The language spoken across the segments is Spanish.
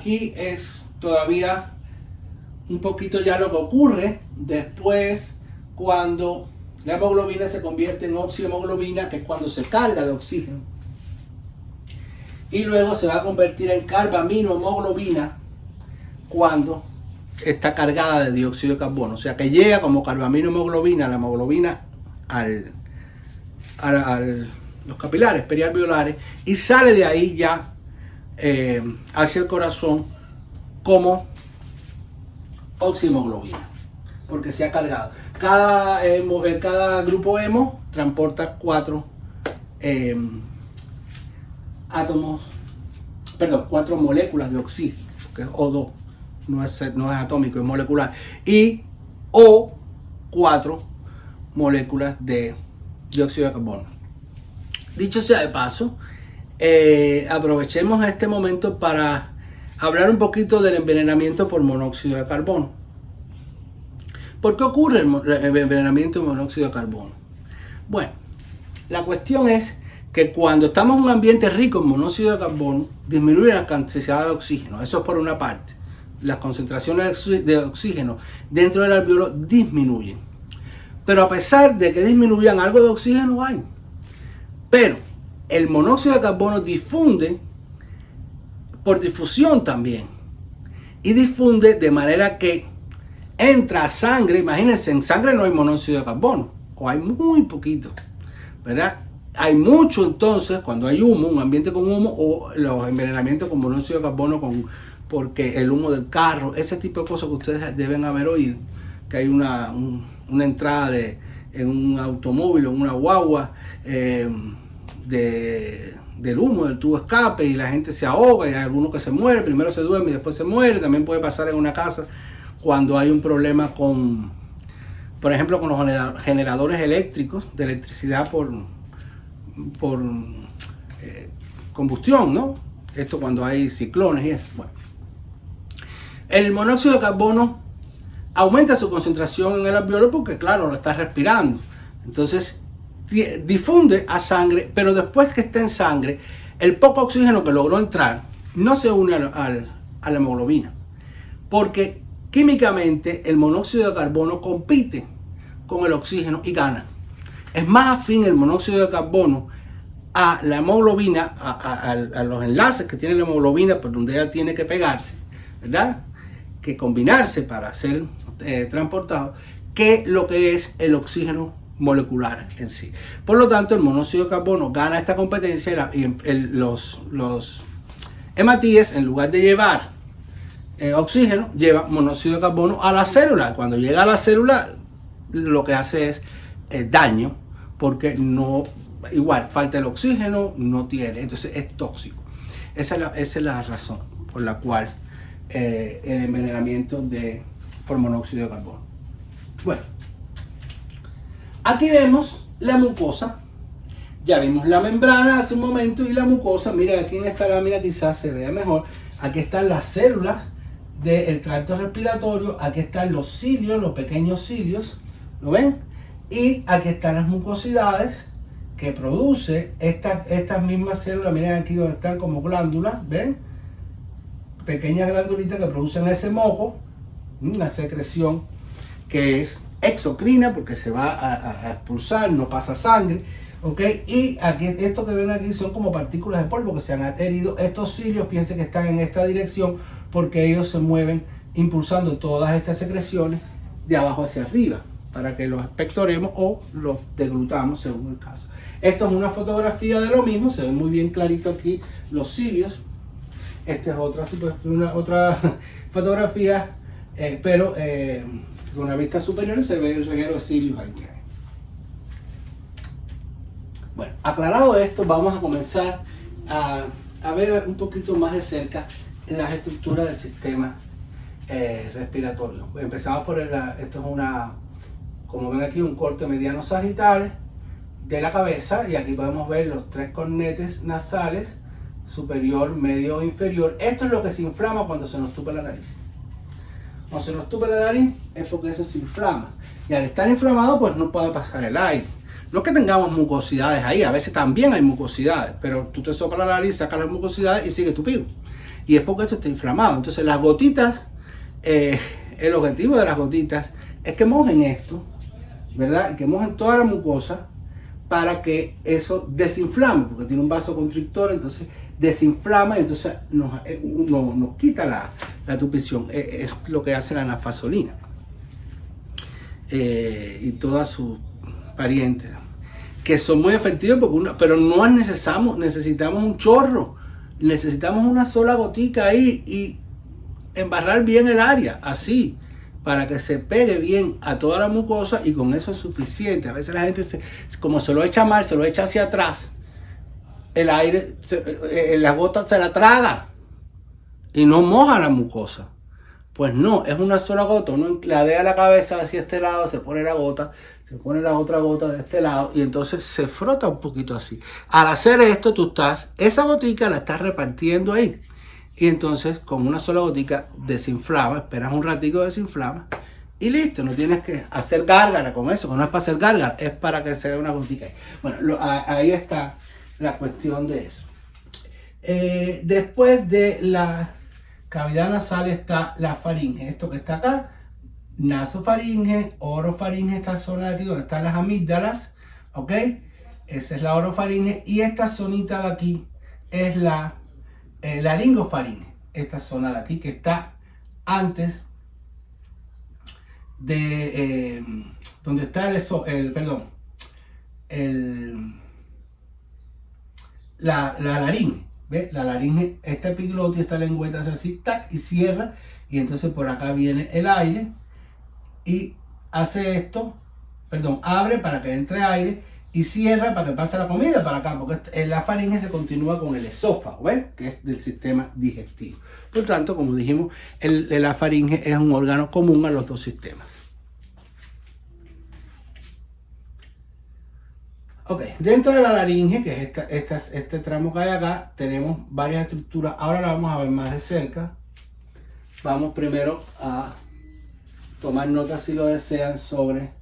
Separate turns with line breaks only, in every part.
aquí es todavía un poquito ya lo que ocurre después cuando la hemoglobina se convierte en oxihemoglobina, que es cuando se carga de oxígeno. Y luego se va a convertir en carbaminohemoglobina cuando está cargada de dióxido de carbono. O sea que llega como carbaminohemoglobina, la hemoglobina los capilares perialveolares y sale de ahí ya hacia el corazón como oxihemoglobina, porque se ha cargado. Cada grupo hemo transporta 4 4 moléculas de oxígeno, que es O2, no es atómico, es molecular, y O 4 moléculas de dióxido de carbono. Dicho sea de paso, aprovechemos este momento para hablar un poquito del envenenamiento por monóxido de carbono. ¿Por qué ocurre el envenenamiento por monóxido de carbono? Bueno, la cuestión es que cuando estamos en un ambiente rico en monóxido de carbono, disminuye la cantidad de oxígeno. Eso es por una parte. Las concentraciones de oxígeno dentro del alveolo disminuyen. Pero a pesar de que disminuyan, algo de oxígeno hay. Pero el monóxido de carbono difunde por difusión también. Y difunde de manera que entra a sangre. Imagínense, en sangre no hay monóxido de carbono. O hay muy poquito, ¿verdad? Hay mucho entonces cuando hay humo, un ambiente con humo, o los envenenamientos con monóxido de carbono, porque el humo del carro, ese tipo de cosas que ustedes deben haber oído, que hay una entrada en un automóvil, en una guagua, del humo, del tubo escape, y la gente se ahoga, y hay alguno que se muere, primero se duerme y después se muere. También puede pasar en una casa cuando hay un problema por ejemplo, con los generadores eléctricos, de electricidad por combustión, ¿no? Esto cuando hay ciclones y eso. Bueno, el monóxido de carbono aumenta su concentración en el alveolo porque, claro, lo está respirando. Entonces, difunde a sangre, pero después que está en sangre, el poco oxígeno que logró entrar no se une a la hemoglobina, porque químicamente el monóxido de carbono compite con el oxígeno y gana. Es más afín el monóxido de carbono a la hemoglobina, a los enlaces que tiene la hemoglobina, por donde ella tiene que pegarse, ¿verdad? Que combinarse para ser transportado, que lo que es el oxígeno molecular en sí. Por lo tanto, el monóxido de carbono gana esta competencia y los hematíes, en lugar de llevar oxígeno, lleva monóxido de carbono a la célula. Cuando llega a la célula, lo que hace es daño, porque no, igual, falta el oxígeno, no tiene, entonces es tóxico. Esa es la razón por la cual el envenenamiento por monóxido de carbono. Bueno, aquí vemos la mucosa. Ya vimos la membrana hace un momento y la mucosa. Mira, aquí en esta lámina quizás se vea mejor. Aquí están las células del tracto respiratorio. Aquí están los cilios, los pequeños cilios. ¿Lo ven? Y aquí están las mucosidades que produce estas mismas células. Miren aquí donde están como glándulas. ¿Ven? Pequeñas glandulitas que producen ese moco. Una secreción que es exocrina porque se va a expulsar, no pasa sangre. ¿Ok? Y aquí, esto que ven aquí son como partículas de polvo que se han adherido. Estos cilios, fíjense que están en esta dirección porque ellos se mueven impulsando todas estas secreciones de abajo hacia arriba para que los expectoremos o los deglutamos según el caso. Esto es una fotografía de lo mismo, se ve muy bien clarito aquí los cilios. Esta es otra fotografía, pero con una vista superior se ve el reguero de cilios ahí. Bueno, aclarado esto, vamos a comenzar a ver un poquito más de cerca las estructuras del sistema respiratorio. Empezamos por esto es como ven aquí, un corte mediano sagital de la cabeza, y aquí podemos ver los 3 cornetes nasales, superior, medio e inferior. Esto es lo que se inflama cuando se nos tupa la nariz. Cuando se nos tupa la nariz es porque eso se inflama, y al estar inflamado pues no puede pasar el aire. No es que tengamos mucosidades ahí, a veces también hay mucosidades, pero tú te soplas la nariz, sacas las mucosidades y sigue tu pico. Y es porque eso está inflamado. Entonces las gotitas, el objetivo de las gotitas es que mojen esto, ¿verdad? Y que mojen toda la mucosa para que eso desinflame, porque tiene un vasoconstrictor, entonces desinflama y entonces nos quita la tupición. Es lo que hace la nafasolina y todas sus parientes, que son muy efectivos, pero no necesitamos un chorro, necesitamos una sola gotica ahí y embarrar bien el área, así, para que se pegue bien a toda la mucosa, y con eso es suficiente. A veces la gente, como se lo echa mal, se lo echa hacia atrás, el aire, la gota se la traga y no moja la mucosa. Pues no, es una sola gota. Uno la deja la cabeza hacia este lado, se pone la gota, se pone la otra gota de este lado y entonces se frota un poquito así. Al hacer esto, esa gotica la estás repartiendo ahí. Y entonces con una sola gotica desinflama, esperas un ratico, desinflama y listo. No tienes que hacer gárgara con eso, que no es para hacer gárgara, es para que se vea una gotica ahí. Bueno, ahí está la cuestión de eso. Después de la cavidad nasal está la faringe, esto que está acá, nasofaringe, orofaringe, esta zona de aquí donde están las amígdalas, ¿ok? Esa es la orofaringe, y esta zonita de aquí es la laringofaringe, esta zona de aquí que está antes de donde está la laringe. ¿Ve? La laringe, esta epiglotis, esta lengüeta hace así, tac, y cierra, y entonces por acá viene el aire y hace esto, abre para que entre aire y cierra para que pase la comida para acá, porque la faringe se continúa con el esófago, ¿ves? Que es del sistema digestivo. Por tanto, como dijimos, la faringe es un órgano común a los dos sistemas. Ok, dentro de la laringe, que es este tramo que hay acá, tenemos varias estructuras. Ahora la vamos a ver más de cerca. Vamos primero a tomar nota, si lo desean, sobre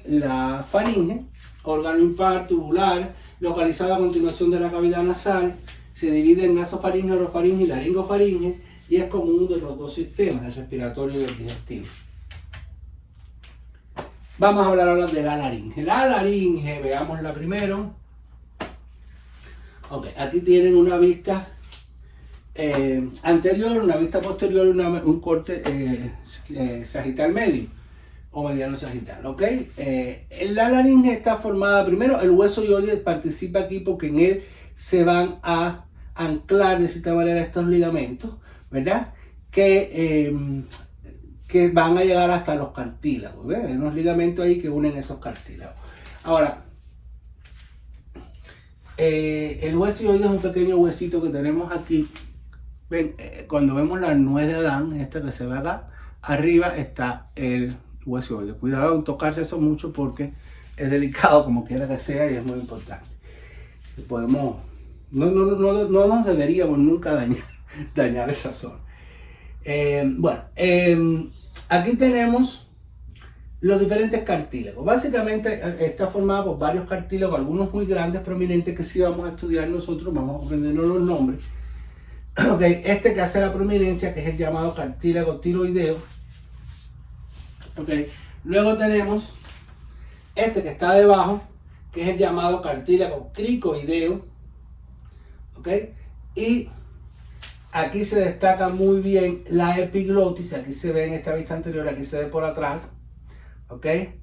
la faringe, órgano impar tubular, localizado a continuación de la cavidad nasal. Se divide en nasofaringe, orofaringe y laringofaringe, y es común de los dos sistemas, el respiratorio y el digestivo. Vamos a hablar ahora de la laringe. La laringe, veámosla primero. Ok, aquí tienen una vista anterior, una vista posterior, un corte sagital medio o mediano sagital. Ok, la laringe está formada, primero el hueso hioide participa aquí porque en él se van a anclar de cierta manera estos ligamentos, ¿verdad? Que van a llegar hasta los cartílagos, ¿ves? Hay unos ligamentos ahí que unen esos cartílagos. Ahora, el hueso hioide es un pequeño huesito que tenemos aquí. Ven, cuando vemos la nuez de Adán, esta que se ve acá, arriba está el hueso hioide. Cuidado en tocarse eso mucho porque es delicado como quiera que sea y es muy importante. No nos deberíamos nunca dañar esa zona. Aquí tenemos los diferentes cartílagos. Básicamente está formado por varios cartílagos, algunos muy grandes, prominentes, que sí vamos a estudiar nosotros, vamos a aprendernos los nombres. Okay, este que hace la prominencia, que es el llamado cartílago tiroideo. Okay. Luego tenemos este que está debajo, que es el llamado cartílago cricoideo. Okay. Y aquí se destaca muy bien la epiglotis, aquí se ve en esta vista anterior, aquí se ve por atrás. Okay.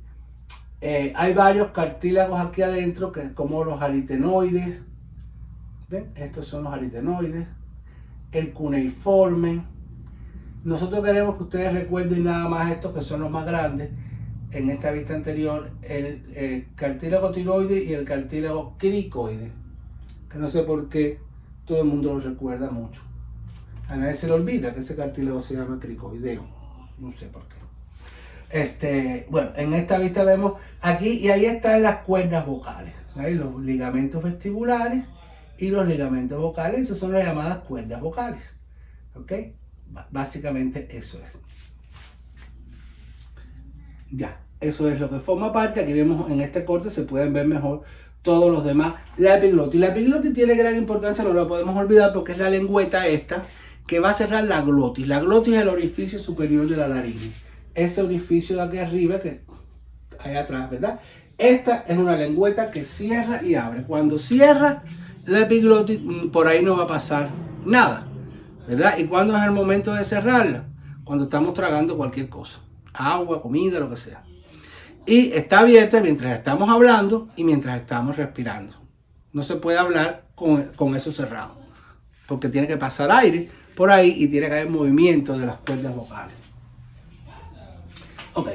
Hay varios cartílagos aquí adentro, como los aritenoides. ¿Ven? Estos son los aritenoides. El cuneiforme. Nosotros queremos que ustedes recuerden nada más estos que son los más grandes. En esta vista anterior, el cartílago tiroide y el cartílago cricoide, que no sé por qué todo el mundo lo recuerda mucho. A nadie se le olvida que ese cartílago se llama cricoideo, no sé por qué. Bueno, en esta vista vemos aquí y ahí están las cuerdas vocales, ¿sí? Los ligamentos vestibulares y los ligamentos vocales, esas son las llamadas cuerdas vocales. ¿Ok? Básicamente eso es. Ya. Eso es lo que forma parte. Aquí vemos en este corte, se pueden ver mejor todos los demás. La epiglotis. La epiglotis tiene gran importancia, no la podemos olvidar porque es la lengüeta esta que va a cerrar la glotis. La glotis es el orificio superior de la laringe. Ese orificio de aquí arriba, que hay atrás, ¿verdad? Esta es una lengüeta que cierra y abre. Cuando cierra la epiglotis, por ahí no va a pasar nada, ¿verdad? ¿Y cuándo es el momento de cerrarla? Cuando estamos tragando cualquier cosa. Agua, comida, lo que sea. Y está abierta mientras estamos hablando y mientras estamos respirando. No se puede hablar con eso cerrado, porque tiene que pasar aire por ahí y tiene que haber movimiento de las cuerdas vocales. Ok,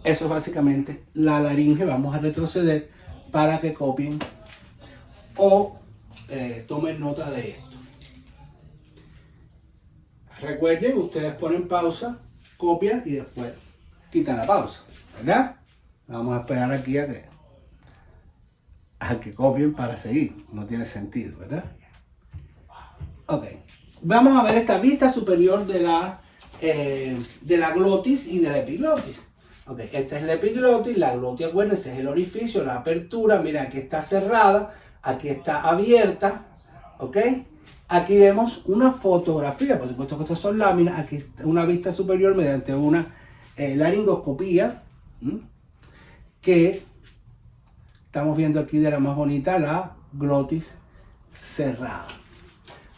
eso es básicamente la laringe. Vamos a retroceder para que copien o tomen nota de esto. Recuerden, ustedes ponen pausa, copian y después quitan la pausa, ¿verdad? Vamos a esperar aquí a que copien para seguir. No tiene sentido, ¿verdad? Ok. Vamos a ver esta vista superior de la glotis y de la epiglotis. Ok, esta es la epiglotis. La glotis, acuérdense, es el orificio, la apertura. Mira, aquí está cerrada, aquí está abierta. Ok. Aquí vemos una fotografía. Por supuesto que estas son láminas. Aquí está una vista superior mediante una laringoscopía. Que estamos viendo aquí de la más bonita, la glotis cerrada.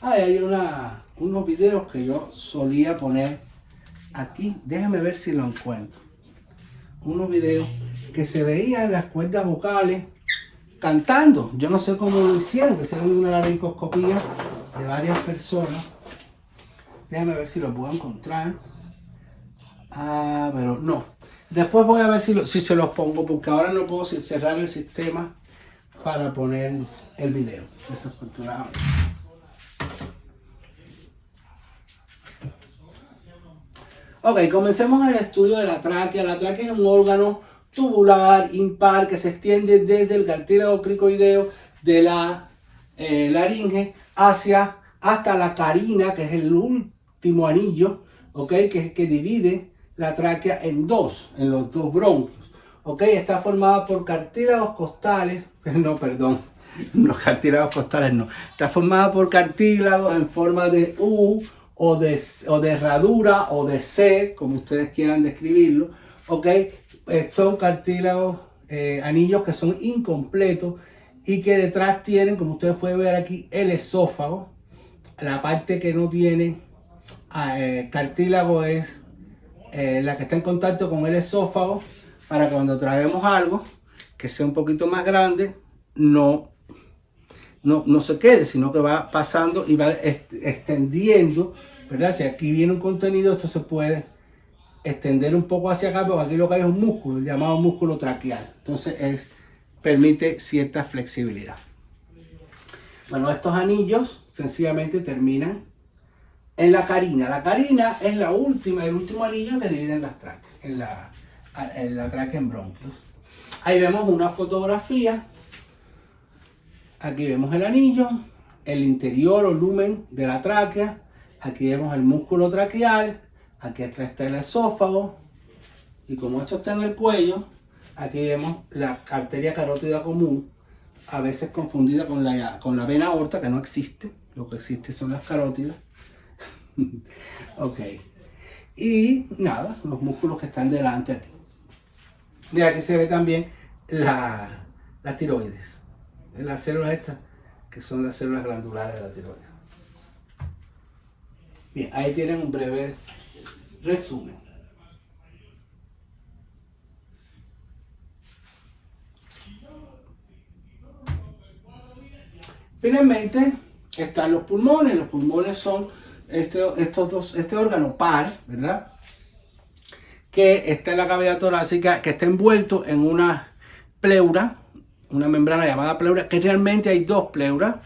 Hay unos videos que yo solía poner aquí. Déjenme ver si lo encuentro. Unos videos que se veían las cuerdas vocales cantando. Yo no sé cómo lo hicieron. Hicieron una laringoscopía de varias personas. Déjenme ver si lo puedo encontrar. Pero no. Después voy a ver si se los pongo, porque ahora no puedo cerrar el sistema para poner el video, desafortunadamente. Ok, comencemos el estudio de la tráquea. La tráquea es un órgano tubular impar que se extiende desde el cartílago cricoideo de la laringe hasta la carina, que es el último anillo, ok, que divide la tráquea en los dos bronquios. Ok, está formada por cartílagos costales, cartílagos costales no. Está formada por cartílagos en forma de U o de herradura o de C, como ustedes quieran describirlo. Ok, son cartílagos, anillos que son incompletos y que detrás tienen, como ustedes pueden ver aquí, el esófago. La parte que no tiene cartílago es la que está en contacto con el esófago, para que cuando traguemos algo que sea un poquito más grande no se quede, sino que va pasando y va extendiendo, ¿verdad? Si aquí viene un contenido, esto se puede extender un poco hacia acá, pero aquí lo que hay es un músculo llamado músculo traqueal. Entonces permite cierta flexibilidad. Bueno, estos anillos sencillamente terminan en la carina. La carina es el último anillo que divide las tráqueas, en la tráquea en bronquios. Ahí vemos una fotografía. Aquí vemos el anillo, el interior o lumen de la tráquea. Aquí vemos el músculo traqueal. Aquí atrás está el esófago. Y como esto está en el cuello, aquí vemos la arteria carótida común, a veces confundida con la vena aorta, que no existe. Lo que existe son las carótidas. Ok. Y nada, los músculos que están delante aquí. Y aquí se ve también las tiroides. Las células estas, que son las células glandulares de la tiroides. Bien, ahí tienen un breve resumen. Finalmente están los pulmones. Los pulmones son este órgano par, ¿verdad? Que está en la cavidad torácica, que está envuelto en una pleura, una membrana llamada pleura, que realmente hay dos pleuras.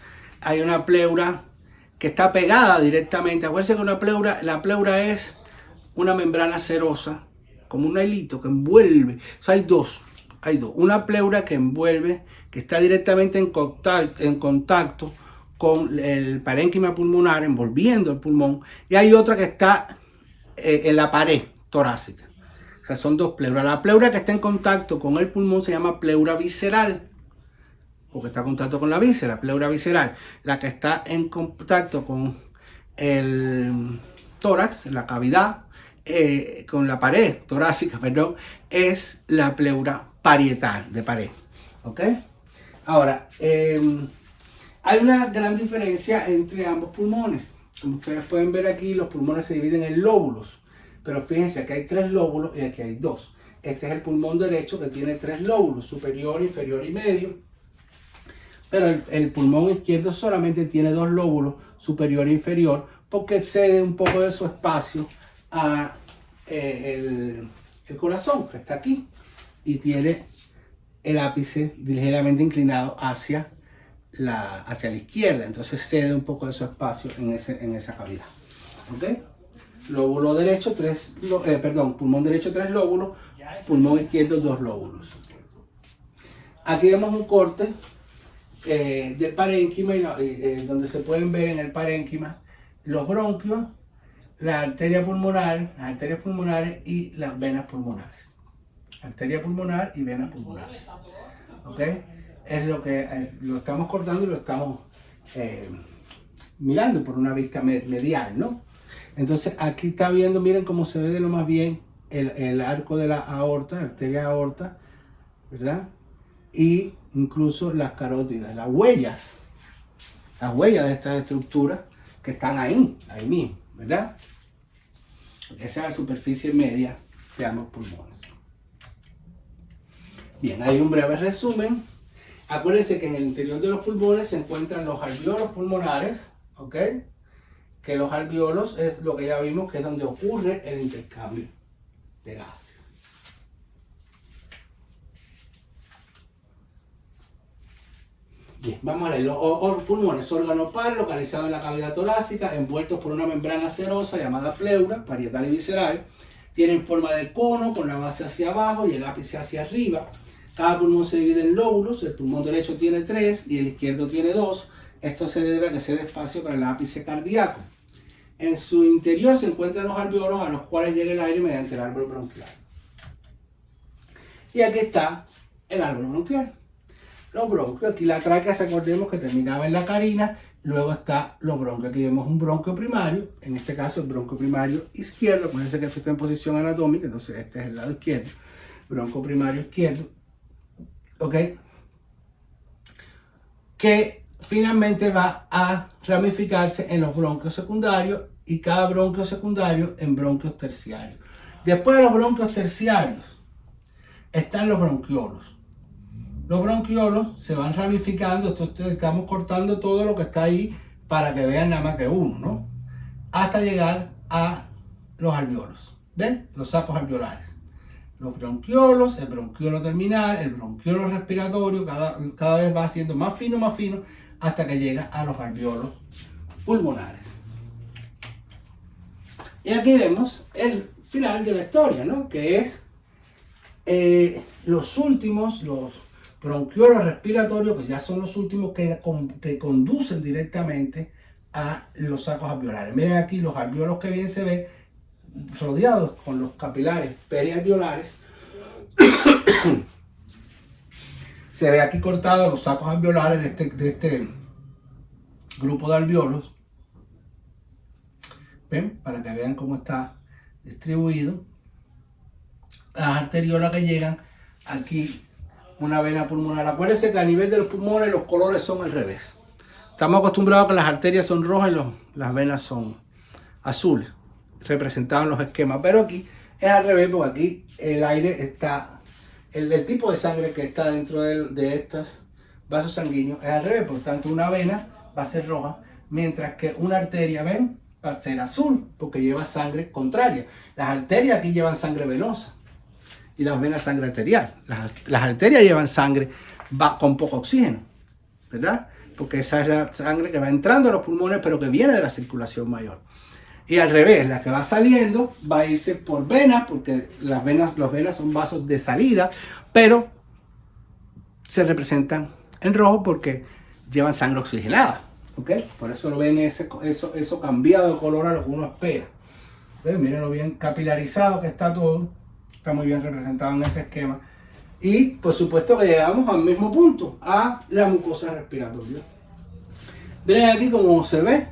Hay una pleura que está pegada directamente. Acuérdense que la pleura es una membrana cerosa, como un hilito que envuelve. O sea, hay dos. Una pleura que envuelve, que está directamente en contacto con el parénquima pulmonar, envolviendo el pulmón. Y hay otra que está en la pared torácica. que son dos pleuras. La pleura que está en contacto con el pulmón se llama pleura visceral, porque está en contacto con la víscera, pleura visceral. La que está en contacto con el tórax, la cavidad, con la pared torácica, perdón, es la pleura parietal, de pared. ¿Ok? Ahora, hay una gran diferencia entre ambos pulmones. Como ustedes pueden ver aquí, los pulmones se dividen en lóbulos. Pero fíjense que hay 3 lóbulos y aquí hay 2. Este es el pulmón derecho que tiene 3 lóbulos, superior, inferior y medio. Pero el pulmón izquierdo solamente tiene 2 lóbulos, superior e inferior, porque cede un poco de su espacio a el corazón, que está aquí, y tiene el ápice ligeramente inclinado hacia la izquierda. Entonces cede un poco de su espacio en esa cavidad. ¿Ok? Lóbulo derecho, pulmón derecho 3 lóbulos, pulmón izquierdo 2 lóbulos. Aquí vemos un corte del parénquima, donde se pueden ver en el parénquima los bronquios, las arterias pulmonares y las venas pulmonares. Arteria pulmonar y venas pulmonares. ¿Ok? Es lo que lo estamos cortando y lo estamos mirando por una vista medial, ¿no? Entonces aquí está viendo, miren cómo se ve de lo más bien el arco de la aorta, arteria aorta, ¿verdad? Y incluso las carótidas, las huellas de estas estructuras que están ahí mismo, ¿verdad? Esa es la superficie media de ambos pulmones. Bien, hay un breve resumen. Acuérdense que en el interior de los pulmones se encuentran los alvéolos pulmonares, ¿ok? Que los alvéolos es lo que ya vimos que es donde ocurre el intercambio de gases. Bien, vamos a ver, los pulmones, órgano par localizado en la cavidad torácica, envueltos por una membrana serosa llamada pleura, parietal y visceral. Tienen forma de cono con la base hacia abajo y el ápice hacia arriba. Cada pulmón se divide en lóbulos, el pulmón derecho tiene 3 y el izquierdo tiene 2. Esto se debe a que se da espacio para el ápice cardíaco. En su interior se encuentran los alvéolos a los cuales llega el aire mediante el árbol bronquial. Y aquí está el árbol bronquial. Los bronquios, aquí la tráquea, recordemos que terminaba en la carina, luego está los bronquios. Aquí vemos un bronquio primario, en este caso el bronquio primario izquierdo, acuérdense que esto está en posición anatómica, entonces este es el lado izquierdo, bronquio primario izquierdo, ¿ok? Que finalmente va a ramificarse en los bronquios secundarios y cada bronquio secundario en bronquios terciarios. Después de los bronquios terciarios están los bronquiolos. Los bronquiolos se van ramificando, estamos cortando todo lo que está ahí para que vean nada más que uno, ¿no? Hasta llegar a los alvéolos, ¿ven? Los sacos alveolares. Los bronquiolos, el bronquiolo terminal, el bronquiolo respiratorio, cada vez va haciendo más fino, hasta que llega a los alvéolos pulmonares. Y aquí vemos el final de la historia, ¿no? Que es los bronquiolos respiratorios, que ya son los últimos que conducen directamente a los sacos alveolares. Miren aquí los alvéolos que bien se ve rodeados con los capilares perialveolares. Se ve aquí cortados los sacos alveolares de este grupo de alvéolos. ¿Ven? Para que vean cómo está distribuido. Las arteriolas que llegan aquí, una vena pulmonar. Acuérdense que a nivel de los pulmones los colores son al revés. Estamos acostumbrados a que las arterias son rojas y las venas son azules, representados en los esquemas, pero aquí es al revés, porque aquí el aire está, el tipo de sangre que está dentro de estos vasos sanguíneos es al revés. Por tanto, una vena va a ser roja, mientras que una arteria, ven, va a ser azul, porque lleva sangre contraria. Las arterias aquí llevan sangre venosa y las venas sangre arterial. Las arterias llevan sangre con poco oxígeno, ¿verdad? Porque esa es la sangre que va entrando a los pulmones, pero que viene de la circulación mayor. Y al revés, la que va saliendo va a irse por venas, porque las venas son vasos de salida, pero se representan en rojo porque llevan sangre oxigenada, ¿ok? Por eso lo ven eso cambiado de color a lo que uno espera. ¿Ven? Miren lo bien capilarizado que está todo. Está muy bien representado en ese esquema. Y por supuesto que llegamos al mismo punto, a la mucosa respiratoria. Miren aquí como se ve,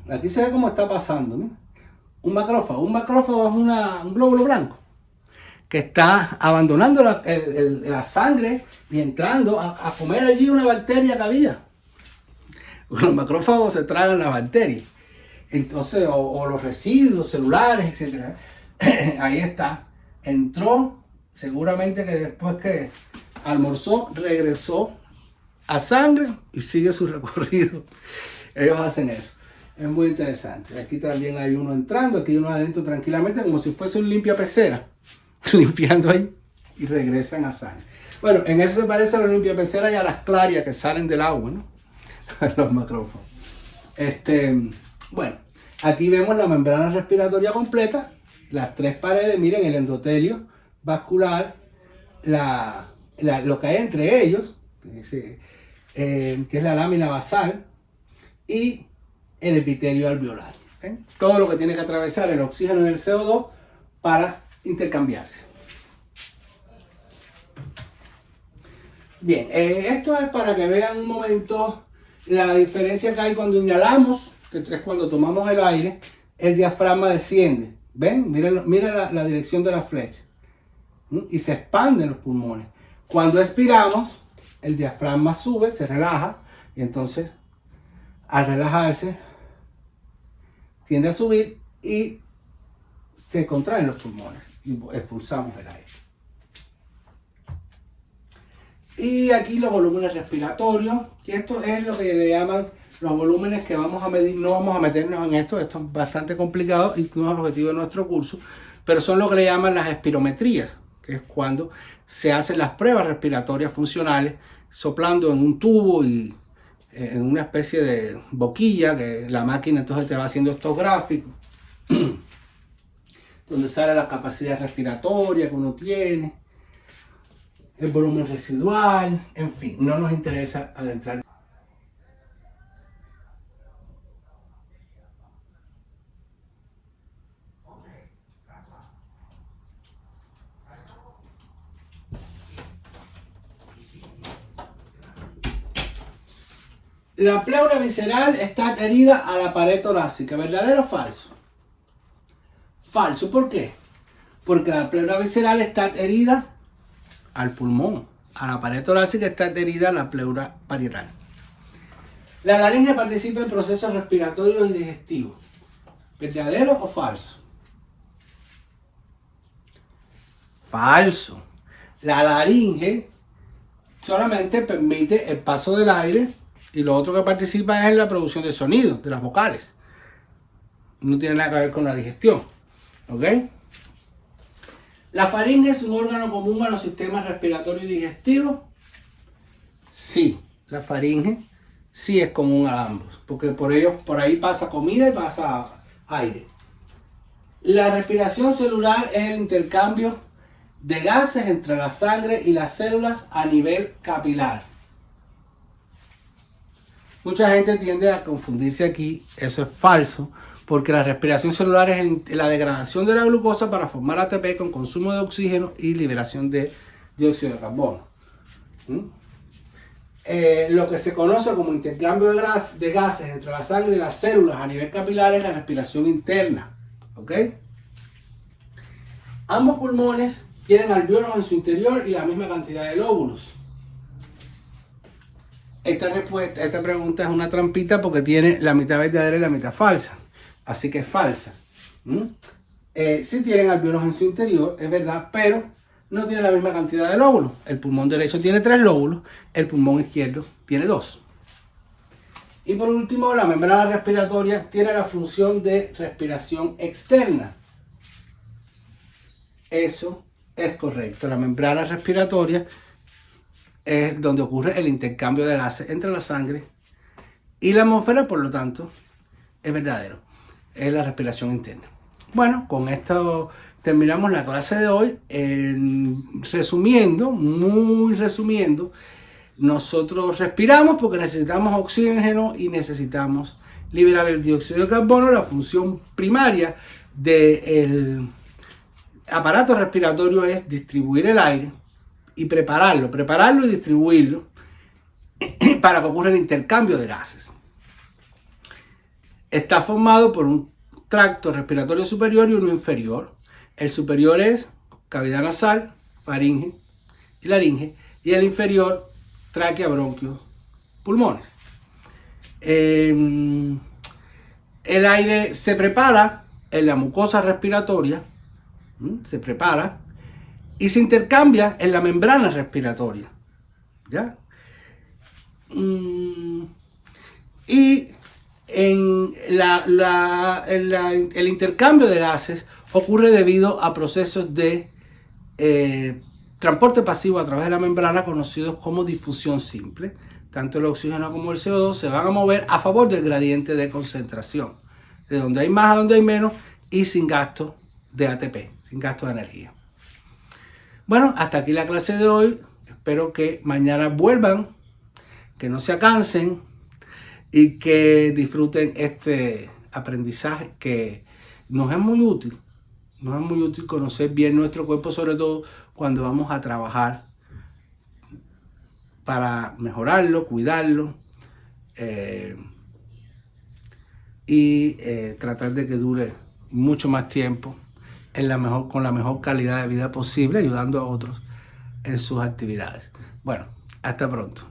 aquí se ve cómo está pasando, ¿no? Un macrófago. Un macrófago es un glóbulo blanco que está abandonando la sangre y entrando a comer allí una bacteria que había. Los macrófagos se tragan las bacterias. Entonces, o los residuos celulares, etc. Ahí está. Entró, seguramente que después que almorzó, regresó a sangre y sigue su recorrido. Ellos hacen eso. Es muy interesante. Aquí también hay uno entrando, aquí hay uno adentro tranquilamente, como si fuese un limpia pecera, limpiando ahí y regresan a sangre. Bueno, en eso se parece a la limpia pecera y a las clarias que salen del agua, ¿no? Los macrófagos. Bueno, aquí vemos la membrana respiratoria completa, las tres paredes, miren el endotelio vascular, lo que hay entre ellos, que es la lámina basal, y el epitelio alveolar. Todo lo que tiene que atravesar el oxígeno y el CO2 para intercambiarse. Bien, esto es para que vean un momento la diferencia que hay cuando inhalamos, que es cuando tomamos el aire, el diafragma desciende. ¿Ven? Mira la dirección de la flecha. Y se expanden los pulmones. Cuando expiramos, el diafragma sube, se relaja, y entonces, al relajarse, tiende a subir y se contraen los pulmones y expulsamos el aire. Y aquí los volúmenes respiratorios, que esto es lo que le llaman los volúmenes que vamos a medir. No vamos a meternos en esto es bastante complicado y no es el objetivo de nuestro curso, pero son lo que le llaman las espirometrías, que es cuando se hacen las pruebas respiratorias funcionales soplando en un tubo y en una especie de boquilla, que la máquina entonces te va haciendo estos gráficos donde sale la capacidad respiratoria que uno tiene, el volumen residual, en fin, no nos interesa adentrar. La pleura visceral está adherida a la pared torácica, ¿verdadero o falso? Falso, ¿por qué? Porque la pleura visceral está adherida al pulmón, a la pared torácica está adherida a la pleura parietal. La laringe participa en procesos respiratorios y digestivos, ¿verdadero o falso? Falso. La laringe solamente permite el paso del aire y lo otro que participa es en la producción de sonidos, de las vocales. No tiene nada que ver con la digestión. ¿Ok? ¿La faringe es un órgano común a los sistemas respiratorio y digestivo? Sí, la faringe sí es común a ambos, porque por ahí pasa comida y pasa aire. La respiración celular es el intercambio de gases entre la sangre y las células a nivel capilar. Mucha gente tiende a confundirse aquí, eso es falso, porque la respiración celular es la degradación de la glucosa para formar ATP con consumo de oxígeno y liberación de dióxido de carbono. Lo que se conoce como intercambio de gases entre la sangre y las células a nivel capilar es la respiración interna. ¿Ok? Ambos pulmones tienen alvéolos en su interior y la misma cantidad de lóbulos. Esta pregunta es una trampita porque tiene la mitad verdadera y la mitad falsa. Así que es falsa. Sí tienen alvéolos en su interior, es verdad, pero no tienen la misma cantidad de lóbulos. El pulmón derecho tiene 3 lóbulos, el pulmón izquierdo tiene 2. Y por último, la membrana respiratoria tiene la función de respiración externa. Eso es correcto. La membrana respiratoria es donde ocurre el intercambio de gases entre la sangre y la atmósfera, por lo tanto, es verdadero. Es la respiración interna. Bueno, con esto terminamos la clase de hoy. Resumiendo, muy resumiendo, nosotros respiramos porque necesitamos oxígeno y necesitamos liberar el dióxido de carbono. La función primaria del aparato respiratorio es distribuir el aire y prepararlo y distribuirlo para que ocurra el intercambio de gases. Está formado por un tracto respiratorio superior y uno inferior. El superior es cavidad nasal, faringe y laringe, y el inferior, tráquea, bronquios, pulmones. El aire se prepara en la mucosa respiratoria, se prepara y se intercambia en la membrana respiratoria, ¿ya? Y en el intercambio de gases ocurre debido a procesos de transporte pasivo a través de la membrana conocidos como difusión simple. Tanto el oxígeno como el CO2 se van a mover a favor del gradiente de concentración, de donde hay más a donde hay menos y sin gasto de ATP, sin gasto de energía. Bueno, hasta aquí la clase de hoy. Espero que mañana vuelvan, que no se cansen y que disfruten este aprendizaje que nos es muy útil. Nos es muy útil conocer bien nuestro cuerpo, sobre todo cuando vamos a trabajar para mejorarlo, cuidarlo y tratar de que dure mucho más tiempo con la mejor calidad de vida posible, ayudando a otros en sus actividades. Bueno, hasta pronto.